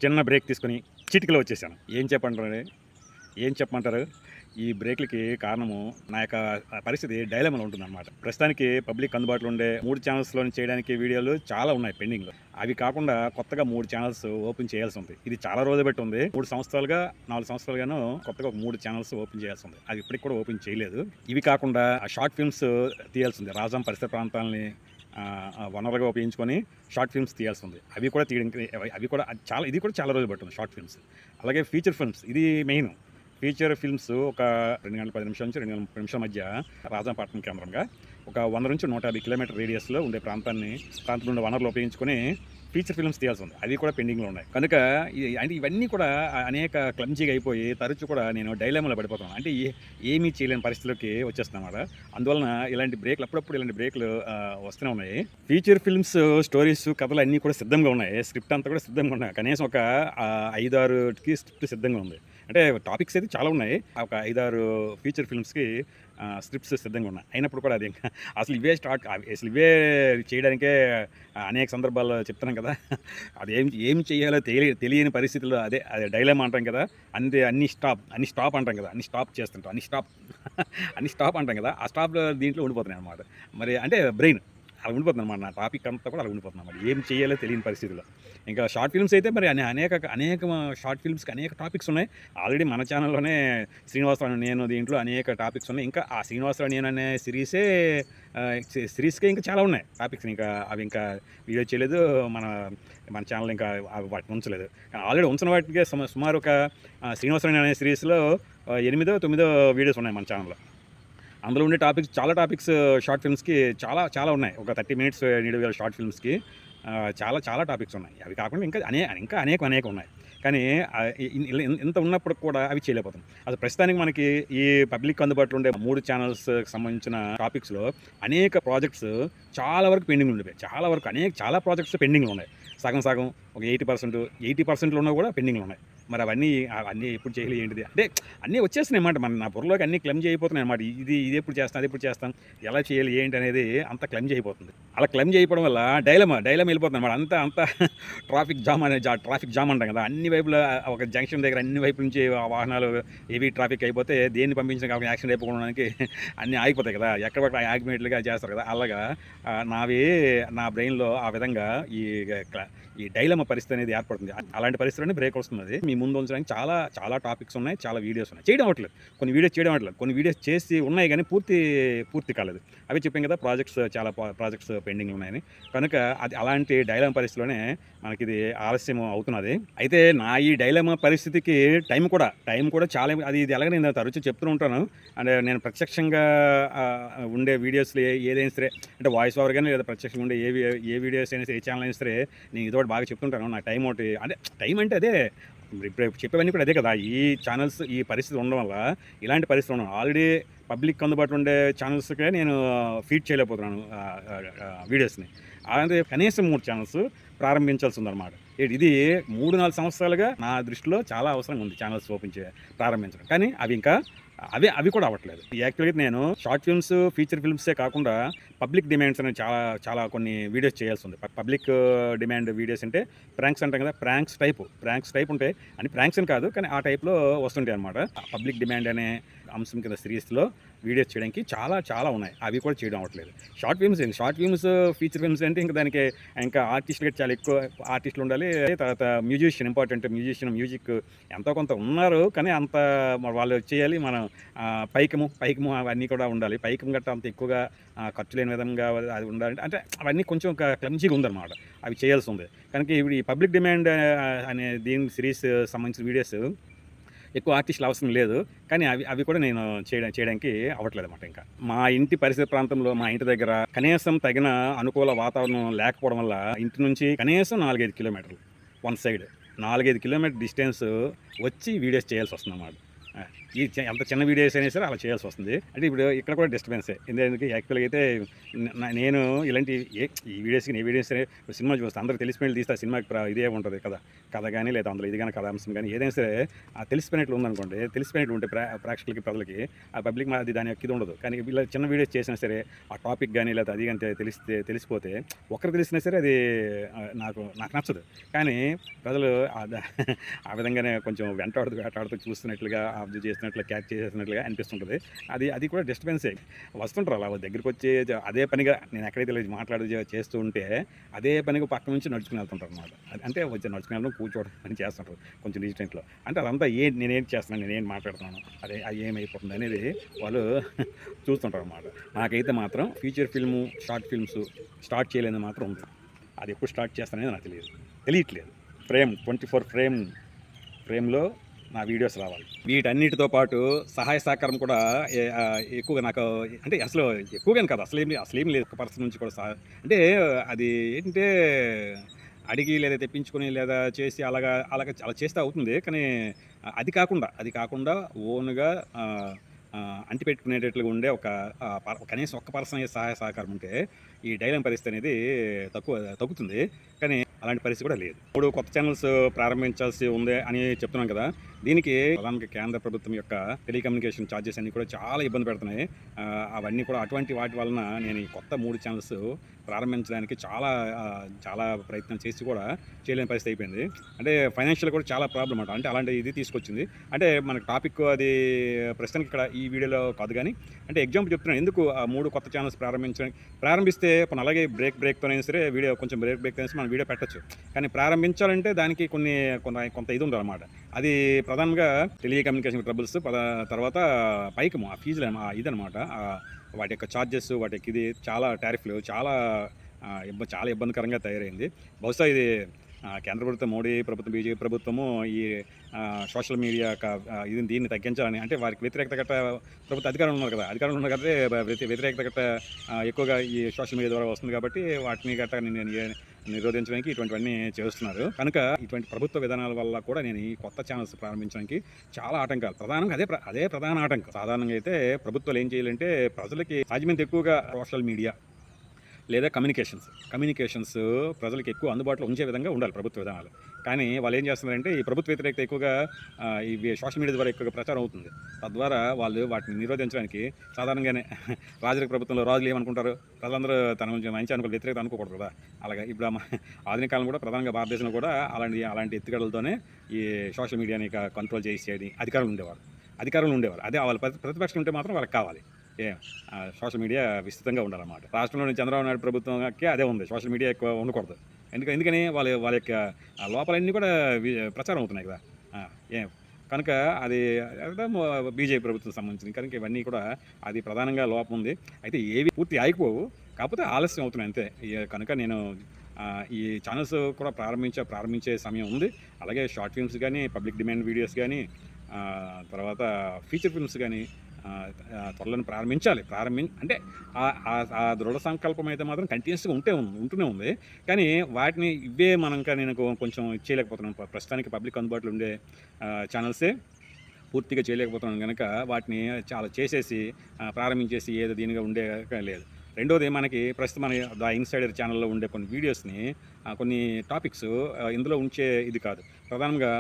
చిన్న బ్రేక్ తీసుకొని చిటికలో వచ్చేసాను. ఏం చెప్పమంటారు? ఈ బ్రేక్‌లకి కారణము నా యొక్క పరిస్థితి డైలమాలో ఉంటుందన్నమాట. ప్రస్తుతానికి పబ్లిక్ అందుబాటులో ఉండే 3 ఛానల్స్‌లోని చేయడానికి వీడియోలు చాలా ఉన్నాయి పెండింగ్‌లో. అవి కాకుండా కొత్తగా 3 ఛానల్స్ ఓపెన్ చేయాల్సి ఉంది. ఇది చాలా రోజులు బట్టి ఉంది. 3 సంవత్సరాలుగా, 4 సంవత్సరాలుగాను కొత్తగా ఒక 3 ఛానల్స్ ఓపెన్ చేయాల్సి ఉంది. అది ఇప్పటికి కూడా ఓపెన్ చేయలేదు. ఇవి కాకుండా షార్ట్ ఫిల్మ్స్ తీయాల్సింది. రాజాం పరిసర ప్రాంతాలని వనరుగా ఉపయోగించుకొని షార్ట్ ఫిల్మ్స్ తీయాల్సి ఉంది. అవి కూడా తీయడానికి ఇది కూడా చాలా రోజులు పట్టింది షార్ట్ ఫిల్మ్స్. అలాగే ఫీచర్ ఫిల్మ్స్ ఇది మెయిన్. ఫీచర్ ఫిల్మ్స్ ఒక 2 గంటల 10 నిమిషాల నుంచి 2 గంటల 30 నిమిషాల మధ్య రాజాపట్నం కేంద్రంగా ఒక 100 నుంచి 150 కిలోమీటర్ రేడియస్లో ఉండే ప్రాంతం నుండి వనరులు ఉపయోగించుకొని ఫీచర్ ఫిల్మ్స్ తీయాల్సి ఉంది. అవి కూడా పెండింగ్లో ఉన్నాయి. కనుక అంటే ఇవన్నీ కూడా అనేక క్లమ్జీగా అయిపోయి తరచు కూడా నేను డైలామాలో పడిపోతున్నాను. అంటే ఏమీ చేయలేని పరిస్థితిలోకి వచ్చేస్తున్నమాట. అందువలన అప్పుడప్పుడు ఇలాంటి బ్రేక్లు వస్తూనే ఉన్నాయి. ఫీచర్ ఫిల్మ్స్ స్టోరీస్ కథలు అన్నీ కూడా సిద్ధంగా ఉన్నాయి. స్క్రిప్ట్ అంతా కూడా సిద్ధంగా ఉన్నాయి. కనీసం ఒక 5-6కి స్క్రిప్ట్ సిద్ధంగా ఉంది. అంటే టాపిక్స్ అయితే చాలా ఉన్నాయి. ఒక 5-6 ఫీచర్ ఫిల్మ్స్కి స్క్రిప్ట్స్ సిద్ధంగా ఉన్నాయి. అయినప్పుడు కూడా అది ఇంకా అసలు ఇవే చేయడానికే అనేక సందర్భాల్లో చెప్తున్నాం కదా. అది ఏం చేయాలో తెలియని పరిస్థితుల్లో అదే డైలమా అంటాం కదా. అన్ని స్టాప్ అంటాం కదా. అన్ని స్టాప్ అంటాం కదా. ఆ స్టాప్ దీంట్లో ఉండిపోతున్నాయి అన్నమాట. మరి అంటే బ్రెయిన్ అలా ఉండిపోతుంది అన్నమాట. నా టాపిక్ అంతా కూడా అలా ఉండిపోతుంది అన్నమాట. ఏం చేయాలో తెలియని పరిస్థితుల్లో. ఇంకా షార్ట్ ఫిల్మ్స్ అయితే మరి అనేక షార్ట్ ఫిల్మ్స్కి అనేక టాపిక్స్ ఉన్నాయి. ఆల్రెడీ మన ఛానల్లోనే శ్రీనివాసరావు నేను దీంట్లో అనేక టాపిక్స్ ఉన్నాయి. ఇంకా ఆ శ్రీనివాసరావు నేను అనే సిరీస్కే ఇంకా చాలా ఉన్నాయి టాపిక్స్. అవి ఇంకా వీడియో చేయలేదు. మన ఛానల్ ఇంకా వాటిని ఉంచలేదు. కానీ ఆల్రెడీ ఉంచిన వాటికి సుమారు ఒక శ్రీనివాసరావు అనే సిరీస్లో 8-9 వీడియోస్ ఉన్నాయి మన ఛానల్లో. అందులో ఉండే చాలా టాపిక్స్ షార్ట్ ఫిల్మ్స్కి చాలా ఉన్నాయి. ఒక 30 మినిట్స్ వీడియో షార్ట్ ఫిల్మ్స్కి చాలా టాపిక్స్ ఉన్నాయి. అవి కాకుండా ఇంకా అనేక ఉన్నాయి. కానీ ఇంత ఉన్నప్పుడు కూడా అవి చేయలేకపోతున్నాం. అసలు ప్రస్తుతానికి మనకి ఈ పబ్లిక్ అందుబాటులో ఉండే 3 ఛానల్స్కి సంబంధించిన టాపిక్స్లో అనేక ప్రాజెక్ట్స్ చాలా వరకు పెండింగ్ ఉండిపోయాయి. చాలా ప్రాజెక్ట్స్ పెండింగ్లో ఉన్నాయి. సగం ఒక 80% ఉన్నా కూడా పెండింగ్లో ఉన్నాయి. మరి అవన్నీ ఎప్పుడు చేయాలి ఏంటిది అంటే అన్నీ వచ్చేస్తున్నాయి అన్నమాట. నా బుర్రలోకి అన్నీ క్లెమ్జ్ అయిపోతున్నాయి అన్నమాట. ఇది ఎప్పుడు చేస్తాం ఎలా చేయాలి ఏంటి అనేది అంత క్లెమ్జ్ అయిపోతుంది. అలా క్లెమ్జ్ అయిపోవడం వల్ల డైలమా వెళ్ళిపోతుంది అన్నమాట. అంతా ట్రాఫిక్ జామ్ అంటాం కదా. అన్ని వైపుల ఒక జంక్షన్ దగ్గర అన్ని వైపుల నుంచి వాహనాలు హెవీ ట్రాఫిక్ అయిపోతే దేన్ని పంపించిన కాబట్టి యాక్సిడెంట్ అయిపోవడానికి అన్నీ ఆగిపోతాయి కదా. ఎక్కడ ఆగిపోయినట్లుగా చేస్తారు కదా. అలాగా నా బ్రెయిన్లో ఆ విధంగా ఈ డైలమా పరిస్థితి అనేది ఏర్పడుతుంది. అలాంటి పరిస్థితిలోనే బ్రేక్ వస్తుంది. మీ ముందు ఉంచడానికి చాలా టాపిక్స్ ఉన్నాయి. చాలా వీడియోస్ ఉన్నాయి. కొన్ని వీడియోస్ చేయడం అవ్వట్లేదు. కొన్ని వీడియోస్ చేసి ఉన్నాయి కానీ పూర్తి కాలేదు. అవి చెప్పాం కదా. చాలా ప్రాజెక్ట్స్ పెండింగ్ ఉన్నాయని. కనుక అలాంటి డైలమా పరిస్థితిలోనే మనకి ఇది ఆలస్యం అవుతున్నది. అయితే నా ఈ డైలమా పరిస్థితికి టైం కూడా చాలా ఇది ఎలాగ నేను తరచు చెప్తూ ఉంటాను. అంటే నేను ప్రత్యక్షంగా ఉండే వీడియోస్లో ఏదైనా సరే అంటే వాయిస్ ఓవర్ కానీ లేదా ప్రత్యక్షంగా ఉండే ఏ వీడియోస్ అయినా సరే ఏ ఛానల్ అయినా సరే నేను ఇదొకటి బాగా చెప్తుంటాను. నాకు టైం అంటే అదే ఇప్పుడు చెప్పేవన్నీ కూడా అదే కదా. ఈ ఛానల్స్ ఈ పరిస్థితి ఉండడం వల్ల ఇలాంటి పరిస్థితి ఉండడం ఆల్రెడీ పబ్లిక్ అందుబాటులో ఉండే ఛానల్స్కే నేను ఫీడ్ చేయలేకపోతున్నాను వీడియోస్ని. అలాంటి కనీసం 3 ఛానల్స్ ప్రారంభించాల్సి ఉందన్నమాట. ఇది 3-4 సంవత్సరాలుగా నా దృష్టిలో చాలా అవసరం ఉంది ఛానల్స్ ప్రారంభించడం. కానీ అవి కూడా అవ్వట్లేదు. యాక్చువల్గా నేను షార్ట్ ఫిల్మ్స్ ఫీచర్ ఫిల్మ్సే కాకుండా పబ్లిక్ డిమాండ్స్ అనేవి చాలా కొన్ని వీడియోస్ చేయాల్సి ఉంది. పబ్లిక్ డిమాండ్ వీడియోస్ అంటే ప్రాంక్స్ అంటాం కదా. ప్రాంక్స్ టైప్ ఉంటాయి. అని ప్రాంక్స్ అని కాదు కానీ ఆ టైప్లో వస్తుంటాయి అనమాట. పబ్లిక్ డిమాండ్ అనే అంశం కింద సిరీస్లో వీడియోస్ చేయడానికి చాలా ఉన్నాయి. అవి కూడా చేయడం అవ్వట్లేదు. షార్ట్ ఫిల్మ్స్ ఫీచర్ ఫిల్మ్స్ అంటే దానికి ఇంకా ఆర్టిస్టులు చాలా ఎక్కువ ఆర్టిస్టులు ఉండాలి. తర్వాత మ్యూజిషియన్ ఇంపార్టెంట్. మ్యూజిక్ ఎంతో కొంత ఉన్నారు కానీ అంత వాళ్ళు చేయాలి. మనం పైకము అవన్నీ కూడా ఉండాలి. పైకం గట్ట అంత ఎక్కువగా ఖర్చు లేని విధంగా అది ఉండాలి. అంటే అవన్నీ కొంచెం క్లమ్జీగా ఉందన్నమాట. అవి చేయాల్సి ఉంది. కనుక ఇప్పుడు ఈ పబ్లిక్ డిమాండ్ అనే దీని సిరీస్ సంబంధించిన వీడియోస్ ఎక్కువ ఆర్టిస్టులు అవసరం లేదు. కానీ అవి కూడా నేను చేయడానికి అవ్వట్లేదు అన్నమాట. ఇంకా మా ఇంటి పరిసర ప్రాంతంలో మా ఇంటి దగ్గర కనీసం తగిన అనుకూల వాతావరణం లేకపోవడం వల్ల ఇంటి నుంచి కనీసం 4-5 కిలోమీటర్లు వన్ సైడ్ 4-5 కిలోమీటర్ డిస్టెన్స్ వచ్చి వీడియోస్ చేయాల్సి వస్తుంది అన్నమాట. ఎంత చిన్న వీడియోస్ అయినా సరే అలా చేయాల్సి వస్తుంది. అంటే ఇప్పుడు ఇక్కడ కూడా డిస్టర్బెన్సే. ఎందుకంటే యాక్చువల్‌గా అయితే నేను ఇలాంటి ఈ వీడియోస్‌కి ఏ వీడియోస్ సరే సినిమా చూస్తే అందరికి తెలిసిపోయినట్టు తీస్తే ఆ సినిమాకి ఇదే ఉంటది కదా! కథ గాని లేదా అందులో ఇది గాని కథాంశం గాని ఏదైనా సరే తెలిసిపోయినట్లు ఉందనుకోండి, తెలిసిపోయినట్లు ఉంటే ప్రేక్షకులకి, ప్రజలకి ఆ పబ్లిక్ అది దాని యొక్క ఇది ఉండదు. కానీ ఇలా చిన్న వీడియోస్ చేసినా సరే ఆ టాపిక్ గాని లేదా అది గాని తెలిసిపోతే ఒక్కరికి తెలిసినా సరే అది నాకు నచ్చదు. కానీ ప్రజలు ఆ విధంగానే కొంచెం వేటాడుతూ చూస్తున్నట్లుగా అబ్జర్వ్ చేస్తున్నట్లుగా క్యాచ్ చేసేసినట్లుగా అనిపిస్తుంటుంది. అది కూడా డిస్టర్బెన్సే. వస్తుంటారు అలా దగ్గరికొచ్చి అదే పనిగా నేను ఎక్కడైతే చేస్తూ ఉంటే అదే పనిగా పక్క నుంచి నడుచుకుని వెళ్తుంటారు అనమాట. అంటే వచ్చి నడుచుకుని వెళ్ళడం, కూర్చోవడం అని చేస్తుంటారు కొంచెం డిస్టెన్స్‌లో. అంటే అదంతా నేనేం చేస్తున్నాను, నేనేం మాట్లాడుతున్నాను, అది ఏమైపోతుంది అనేది వాళ్ళు చూస్తుంటారు అనమాట. నాకైతే మాత్రం feature film, short films start చేయలేనిది మాత్రం ఉంది. అది ఎప్పుడు స్టార్ట్ చేస్తాననేది నాకు తెలియట్లేదు. 24 ఫ్రేమ్‌లో నా వీడియోస్ రావాలి. వీటన్నిటితో పాటు సహాయ సహకారం కూడా ఎక్కువగా నాకు అంటే అసలు ఎక్కువగాని కాదు. అసలేమి లేదు. ఒక పర్సన్ నుంచి కూడా అంటే అది ఏంటంటే అడిగి లేదా తెప్పించుకొని లేదా చేసి అలా చేస్తే అవుతుంది. కానీ అది కాకుండా ఓన్‌గా అంటిపెట్టుకునేటట్లుగా ఉండే ఒక కనీసం ఒక్క పర్సన్ సహాయ సహకారం ఉంటే ఈ డైలాగ్ పరిస్థితి అనేది తగ్గుతుంది. కానీ అలాంటి పరిస్థితి కూడా లేదు. 3 కొత్త ఛానల్స్ ప్రారంభించాల్సి ఉంది అని చెప్తున్నాం కదా! దీనికి ప్రధానంగా కేంద్ర ప్రభుత్వం యొక్క టెలికమ్యూనికేషన్ ఛార్జెస్ అన్నీ కూడా చాలా ఇబ్బంది పెడుతున్నాయి. అవన్నీ కూడా అటువంటి వాటి వలన నేను ఈ కొత్త 3 ఛానల్స్ ప్రారంభించడానికి చాలా ప్రయత్నం చేసి కూడా చేయలేని పరిస్థితి అయిపోయింది. అంటే ఫైనాన్షియల్ కూడా చాలా ప్రాబ్లమ్ అనమాట. అంటే అలాంటి ఇది తీసుకొచ్చింది. అంటే మనకు టాపిక్ అది ప్రస్తుతానికి ఇక్కడ ఈ వీడియోలో కాదు కానీ అంటే ఎగ్జాంపుల్ చెప్తున్నాను. ఎందుకు ఆ 3 కొత్త ఛానల్స్ ప్రారంభిస్తే పోనీ అలాగే బ్రేక్‌తోనైనా సరే వీడియో కొంచెం బ్రేక్‌తోనైనా సరే మనం వీడియో పెట్టొచ్చు. కానీ ప్రారంభించాలంటే దానికి కొంత ఇది ఉండాలన్నమాట. అది ప్రధానంగా టెలికమ్యూనికేషన్ ట్రబుల్స్ తర్వాత పైకము ఆ ఫీజులు ఇదనమాట. వాటి యొక్క ఛార్జెస్ వాటి యొక్క ఇది చాలా టారిఫ్లు చాలా ఇబ్బందికరంగా తయారైంది. బహుశా ఇది కేంద్ర ప్రభుత్వం, మోడీ ప్రభుత్వం, బీజేపీ ప్రభుత్వము ఈ సోషల్ మీడియా దీన్ని తగ్గించాలని అంటే వారికి వ్యతిరేకత ప్రభుత్వ అధికారంలో ఉన్నారు కదా! అధికారంలో ఉన్నారు కాబట్టి వ్యతిరేకత ఎక్కువగా ఈ సోషల్ మీడియా ద్వారా వస్తుంది కాబట్టి వాటిని నిరోధించడానికి ఇటువంటివన్నీ చేస్తున్నారు. కనుక ఇటువంటి ప్రభుత్వ విధానాల వల్ల కూడా నేను ఈ కొత్త ఛానల్స్ ప్రారంభించడానికి చాలా ఆటంకాలు. ప్రధానంగా అదే ప్రధాన ఆటంకం. సాధారణంగా అయితే ప్రభుత్వాలు ఏం చేయాలంటే ప్రజలకి సాధ్యమైనంత ఎక్కువగా సోషల్ మీడియా లేదా కమ్యూనికేషన్స్ ప్రజలకు ఎక్కువ అందుబాటులో ఉంచే విధంగా ఉండాలి ప్రభుత్వ విధానాలు. కానీ వాళ్ళు ఏం చేస్తున్నారంటే ఈ ప్రభుత్వ వ్యతిరేకత ఎక్కువగా ఇవి సోషల్ మీడియా ద్వారా ఎక్కువగా ప్రచారం అవుతుంది. తద్వారా వాళ్ళు వాటిని నిరోధించడానికి సాధారణంగానే రాజరిక ప్రభుత్వంలో రాజులు ఏమనుకుంటారు, ప్రజలందరూ తన గురించి మంచి అనుకూల వ్యతిరేకత అనుకోకూడదు కదా! అలాగే ఇప్పుడు ఆధునిక కాలం కూడా ప్రధానంగా భారతదేశంలో కూడా అలాంటి ఎత్తుగడలతోనే ఈ సోషల్ మీడియాని కంట్రోల్ చేసేది అధికారులు ఉండేవారు. అదే వాళ్ళ ప్రతిపక్షం ఉంటే మాత్రం వాళ్ళకి కావాలి. సోషల్ మీడియా విస్తృతంగా ఉండాలన్నమాట. రాష్ట్రంలోని చంద్రబాబు నాయుడు ప్రభుత్వంకి అదే ఉంది. సోషల్ మీడియా ఎక్కువ ఉండకూడదు. ఎందుకని వాళ్ళ యొక్క లోపాలన్నీ కూడా ప్రచారం అవుతున్నాయి కదా! కనుక అది బీజేపీ ప్రభుత్వం సంబంధించింది. కనుక ఇవన్నీ కూడా అది ప్రధానంగా లోపం ఉంది. అయితే ఏవి పూర్తి ఆగిపోవు, కాకపోతే ఆలస్యం అవుతున్నాయి అంతే. కనుక నేను ఈ ఛానల్స్ కూడా ప్రారంభించే సమయం ఉంది. అలాగే షార్ట్ ఫిల్మ్స్ కానీ, పబ్లిక్ డిమాండ్ వీడియోస్ కానీ, తర్వాత ఫీచర్ ఫిల్మ్స్ కానీ త్వరలోనే ప్రారంభించాలి. అంటే ఆ దృఢ సంకల్పం అయితే మాత్రం కంటిన్యూస్గా ఉంటూనే ఉంది. కానీ వాటిని నేను కొంచెం చేయలేకపోతున్నాను. ప్రస్తుతానికి పబ్లిక్ అందుబాటులో ఉండే ఛానల్సే పూర్తిగా చేయలేకపోతున్నాను కనుక వాటిని చాలా చేసేసి ప్రారంభించేసి ఏదో దీనిగా ఉండే లేదు. రెండోది మనకి ప్రస్తుతం మన ద ఇన్సైడర్ ఛానల్లో ఉండే కొన్ని వీడియోస్ని కొన్ని టాపిక్స్ ఇందులో ఉంచే ఇది కాదు. ప్రధానంగా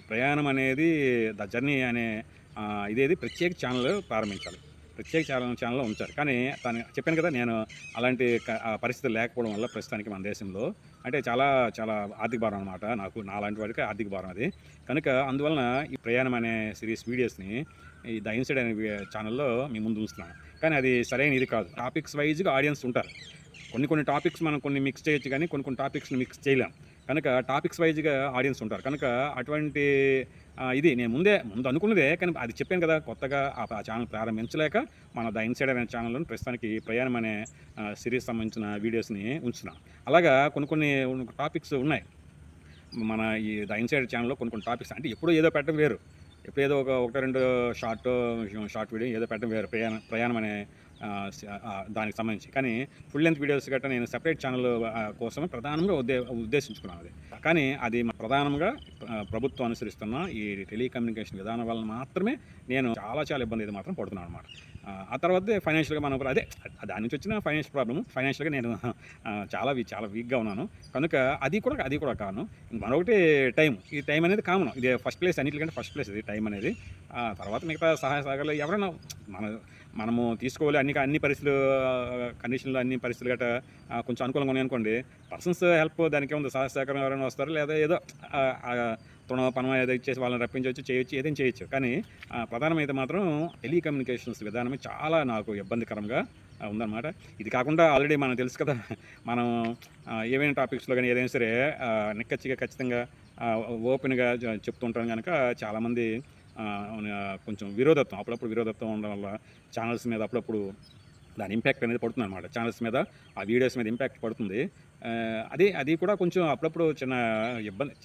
ప్రయాణం అనేది ద జర్నీ అనే ఇదేది ప్రత్యేక ఛానల్ ప్రారంభించాలి. ప్రత్యేక ఛానల్లో ఉంచాలి. కానీ చెప్పాను కదా, నేను అలాంటి పరిస్థితులు లేకపోవడం వల్ల ప్రస్తుతానికి మన దేశంలో అంటే చాలా ఆర్థిక భారం అనమాట. నాలాంటి వాడికి ఆర్థిక భారం అది. కనుక అందువలన ఈ ప్రయాణం అనే సిరీస్ వీడియోస్ని ఈ ద ఇన్సైడ్ అనే ఛానల్లో మీ ముందు ఉంచుతున్నాను. కానీ అది సరైన ఇది కాదు. టాపిక్స్ వైజ్గా ఆడియన్స్ ఉంటారు. కొన్ని టాపిక్స్ మనం మిక్స్ చేయొచ్చు, కానీ కొన్ని టాపిక్స్ని మిక్స్ చేయలేం. కనుక టాపిక్స్ వైజ్గా ఆడియన్స్ ఉంటారు. కనుక అటువంటి ఇది నేను ముందు అనుకున్నదే, కానీ అది చెప్పాను కదా, కొత్తగా ఆ ఛానల్ ప్రారంభించలేక మన ద ఇన్సైడర్ అనే ఛానల్లో ప్రస్తుతానికి ప్రయాణం అనే సిరీస్ సంబంధించిన వీడియోస్ని ఉంచుతున్నాను. అలాగా కొన్ని టాపిక్స్ ఉన్నాయి మన ఈ ద ఇన్సైడర్ ఛానల్లో. కొన్ని టాపిక్స్ అంటే ఎప్పుడో ఏదో పెట్టడం వేరు, ఎప్పుడేదో ఒకటి రెండు షార్ట్ వీడియో ఏదో పెట్టడం వేరు. ప్రయాణం అనే దానికి సంబంధించి. కానీ ఫుల్ లెంత్ వీడియోస్ గట్రా నేను సెపరేట్ ఛానల్ కోసమే ప్రధానంగా ఉద్దేశించుకున్నాను అది. కానీ అది ప్రధానంగా ప్రభుత్వం అనుసరిస్తున్న ఈ టెలికమ్యూనికేషన్ విధానం వలన మాత్రమే నేను చాలా ఇబ్బంది ఇది మాత్రం పడుతున్నాను అనమాట. ఆ తర్వాతే ఫైనాన్షియల్గా మనం అదే దాని నుంచి వచ్చిన ఫైనాన్షియల్ ప్రాబ్లమ్. ఫైనాన్షియల్గా నేను చాలా వీక్గా ఉన్నాను. కనుక అది కూడా కారణం. మరొకటి టైం. ఈ టైం అనేది కామన్. ఇది ఫస్ట్ ప్లేస్, అన్నిటికంటే ఫస్ట్ ప్లేస్ ఇది టైం అనేది. తర్వాత మిగతా సహాయ సహకారాలు ఎవరైనా మనము తీసుకోవాలి. అన్ని పరిస్థితులు కండిషన్లు అన్ని పరిస్థితులు గట్రా కొంచెం అనుకూలంగా ఉన్నాయనుకోండి, పర్సన్స్ హెల్ప్ దానికి ఉంది. సహాయ సహకారం ఎవరైనా వస్తారు, లేదా ఏదో పనం ఏదో ఇచ్చేసి వాళ్ళని రప్పించవచ్చు, చేయొచ్చు, ఏదైనా చేయొచ్చు. కానీ ప్రధానమైతే మాత్రం టెలికమ్యూనికేషన్స్ విధానమే చాలా నాకు ఇబ్బందికరంగా ఉందన్నమాట. ఇది కాకుండా ఆల్రెడీ మనకు తెలుసు కదా, మనం ఏవైనా టాపిక్స్లో కానీ ఏదైనా సరే ఖచ్చితంగా ఓపెన్గా చెప్తుంటాం కనుక చాలామంది కొంచెం అప్పుడప్పుడు విరోధత్వం ఉండడం వల్ల ఛానల్స్ మీద అప్పుడప్పుడు దాని ఇంపాక్ట్ అనేది పడుతుంది అనమాట. ఛానల్స్ మీద, ఆ వీడియోస్ మీద ఇంపాక్ట్ పడుతుంది. అది కూడా కొంచెం అప్పుడప్పుడు చిన్న ఇబ్బంది.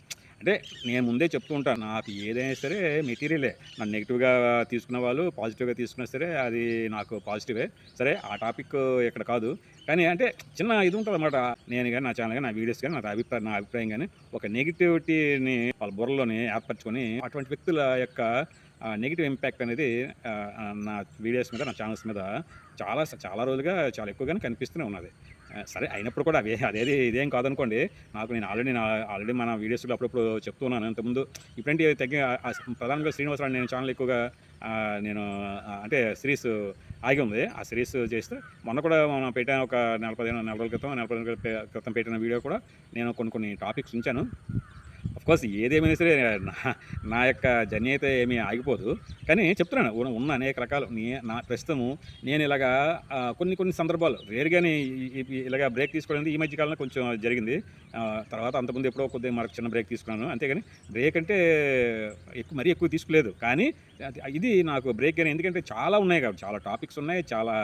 అంటే నేను ముందే చెప్తూ ఉంటాను, నాకు ఏదైనా సరే మెటీరియలే. నన్ను నెగిటివ్గా తీసుకున్న వాళ్ళు పాజిటివ్గా తీసుకున్నా సరే అది నాకు పాజిటివే. సరే, ఆ టాపిక్ ఇక్కడ కాదు. కానీ అంటే చిన్న ఇది ఉంటుంది అన్నమాట. నేను కానీ, నా ఛానల్ కానీ, నా వీడియోస్ కానీ, నా అభిప్రాయం కానీ ఒక నెగిటివిటీని వాళ్ళ బుర్రలోని ఏర్పరచుకొని అటువంటి వ్యక్తుల యొక్క నెగిటివ్ ఇంపాక్ట్ అనేది నా వీడియోస్ మీద, నా ఛానల్స్ మీద చాలా రోజులుగా చాలా ఎక్కువగానే కనిపిస్తూనే ఉన్నది. సరే, అయినప్పుడు కూడా ఇదేం కాదనుకోండి. నేను ఆల్రెడీ మన వీడియోస్లో అప్పుడప్పుడు చెప్తున్నాను. ఇంతకుముందు ఇప్పుడంటే ప్రధానంగా శ్రీనివాసరావు నేను ఛానల్ ఎక్కువగా నేను అంటే సిరీస్ ఆగి ఉంది. ఆ సిరీస్ చేస్తే మొన్న కూడా మనం పెట్టాను. ఒక నెల రోజుల క్రితం పెట్టిన వీడియో కూడా నేను కొన్ని టాపిక్స్ ఉంచాను. అఫ్కోర్స్ ఏదేమైనా సరే నా యొక్క జర్నీ అయితే ఏమీ ఆగిపోదు. కానీ చెప్తున్నాను, ఉన్న అనేక రకాలు నా ప్రస్తుతము నేను ఇలాగా కొన్ని సందర్భాలు రేరుగానే ఇలాగ బ్రేక్ తీసుకోవడం ఈ మధ్య కాలంలో కొంచెం జరిగింది. తర్వాత అంతకుముందు ఎప్పుడో కొద్దిగా మరొక చిన్న బ్రేక్ తీసుకున్నాను. అంతేగాని బ్రేక్ అంటే మరీ ఎక్కువ తీసుకోలేదు. కానీ ఇది నాకు బ్రేక్ అని, ఎందుకంటే చాలా ఉన్నాయి కాబట్టి, చాలా టాపిక్స్ ఉన్నాయి, చాలా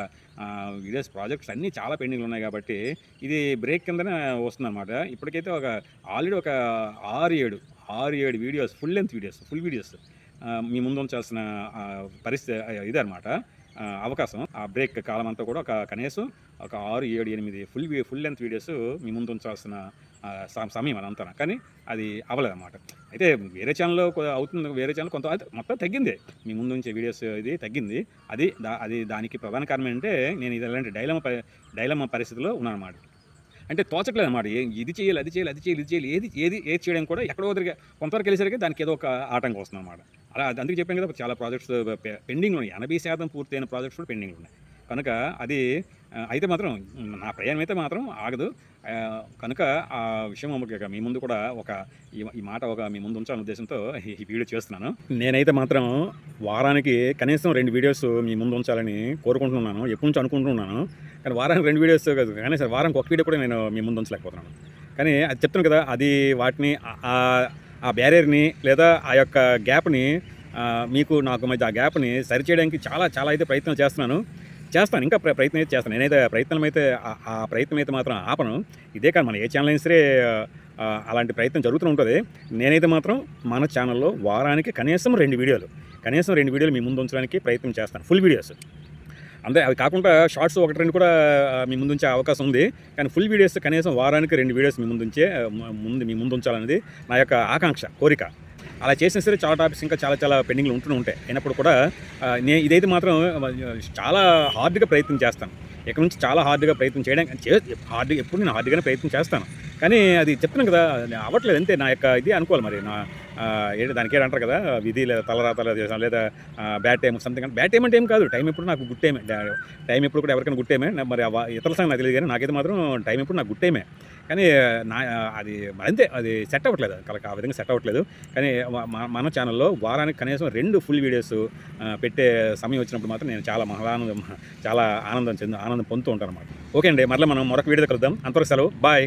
వీడియోస్ ప్రాజెక్ట్స్ అన్నీ చాలా పెండింగ్లు ఉన్నాయి కాబట్టి ఇది బ్రేక్ కిందనే వస్తుందన్నమాట. ఇప్పటికైతే ఆల్రెడీ ఒక 6-7 వీడియోస్, ఫుల్ వీడియోస్ మీ ముందు ఉంచాల్సిన పరిస్థితి ఇదన్నమాట. అవకాశం ఆ బ్రేక్ కాలం అంతా కూడా కనీసం ఒక 6-7-8 ఫుల్ లెంత్ వీడియోస్ మీ ముందు ఉంచాల్సిన సమయం అదంతా. కానీ అది అవ్వలేదన్నమాట. అయితే వేరే ఛానల్లో అవుతుంది, వేరే ఛానల్ కొంత మొత్తం తగ్గింది. మీ ముందు ఉంచే వీడియోస్ ఇది తగ్గింది. అది దానికి ప్రధాన కారణం ఏంటంటే నేను ఇలాంటి డైలమా పరిస్థితిలో ఉన్నానన్నమాట. అంటే తోచట్లేదు అన్నమాట. ఇది చేయాలి, అది చేయాలి, ఏది చేయడం కూడా ఎక్కడో కొంతవరకు వెళ్ళేసరికి దానికి ఏదో ఒక ఆటంకం వస్తుంది అన్నమాట. అలా అందుకే చెప్పాను కదా, చాలా ప్రాజెక్ట్స్ పెండింగ్ ఉన్నాయి. 80% పూర్తయిన ప్రాజెక్ట్స్ కూడా పెండింగ్ ఉన్నాయి. కనుక అది అయితే మాత్రం నా ప్రయాణం అయితే మాత్రం ఆగదు. కనుక ఆ విషయం మీ ముందు కూడా ఈ మాట మీ ముందు ఉంచాలనే ఉద్దేశంతో ఈ వీడియో చేస్తున్నాను. నేనైతే మాత్రం వారానికి కనీసం 2 వీడియోస్ మీ ముందు ఉంచాలని కోరుకుంటున్నాను. ఎప్పటి నుంచి అనుకుంటున్నాను. కానీ వారానికి 2 వీడియోస్ కాదు, కానీ సరే వారానికి 1 వీడియో కూడా నేను మీ ముందు ఉంచలేకపోతున్నాను. కానీ అది చెప్తాను కదా, అది వాటిని ఆ బ్యారియర్ని లేదా ఆ యొక్క గ్యాప్ని నాకు మధ్య ఆ గ్యాప్ని సరిచేయడానికి చాలా అయితే ప్రయత్నం చేస్తాను. ఇంకా ప్రయత్నం అయితే చేస్తాను. నేనైతే ఆ ప్రయత్నం అయితే మాత్రం ఆపను. ఇదే కాదు, మన ఏ ఛానల్ అయినా సరే అలాంటి ప్రయత్నం జరుగుతూ ఉంటుంది. నేనైతే మాత్రం మన ఛానల్లో వారానికి కనీసం 2 వీడియోలు మీ ముందు ఉంచడానికి ప్రయత్నం చేస్తాను. ఫుల్ వీడియోస్ అంతే. అవి కాకుండా షార్ట్స్ 1-2 కూడా మీ ముందు ఉంచే అవకాశం ఉంది. కానీ ఫుల్ వీడియోస్ కనీసం వారానికి 2 వీడియోస్ మీ ముందు ఉంచాలనేది నా యొక్క ఆకాంక్ష, కోరిక. అలా చేసినా సరే చాలా టాపిక్స్ ఇంకా చాలా పెండింగ్లు ఉంటాయి. అయినప్పుడు కూడా ఇదైతే మాత్రం చాలా హార్డ్గా ప్రయత్నం చేస్తాను. ఇక్కడ నుంచి చాలా హార్డ్గా ప్రయత్నం చేయడానికి ఎప్పుడు నేను హార్డ్గానే ప్రయత్నం చేస్తాను. కానీ అది చెప్తున్నాను కదా, అవ్వట్లేదు అంతే. నా యొక్క ఇది అనుకోవాలి మరి. దానికి అంటారు కదా, విధి లేదా తలరాతలు చేసాం, లేదా bad time something. Bad time అంటే ఏం కాదు, టైం ఎప్పుడు నాకు గుడ్ టైమే. టైం ఎప్పుడు కూడా ఎవరికైనా గుడ్ టైమే. మరి ఇతరుల సంగతి నాకు తెలియదు, కానీ నాకైతే మాత్రం టైం ఎప్పుడు నాకు గుడ్ టైమే. కానీ అది అంతే, అది సెట్ అవ్వట్లేదు, ఆ విధంగా సెట్ అవ్వట్లేదు. కానీ మన ఛానల్లో వారానికి కనీసం 2 ఫుల్ వీడియోస్ పెట్టే సమయం వచ్చినప్పుడు మాత్రం నేను చాలా ఆనందం పొందుతూ ఉంటాను అన్నమాట. ఓకే అండి, మరలా మనం మరొక వీడియో కలుద్దాం. అంతవరకు సెలవు, బాయ్.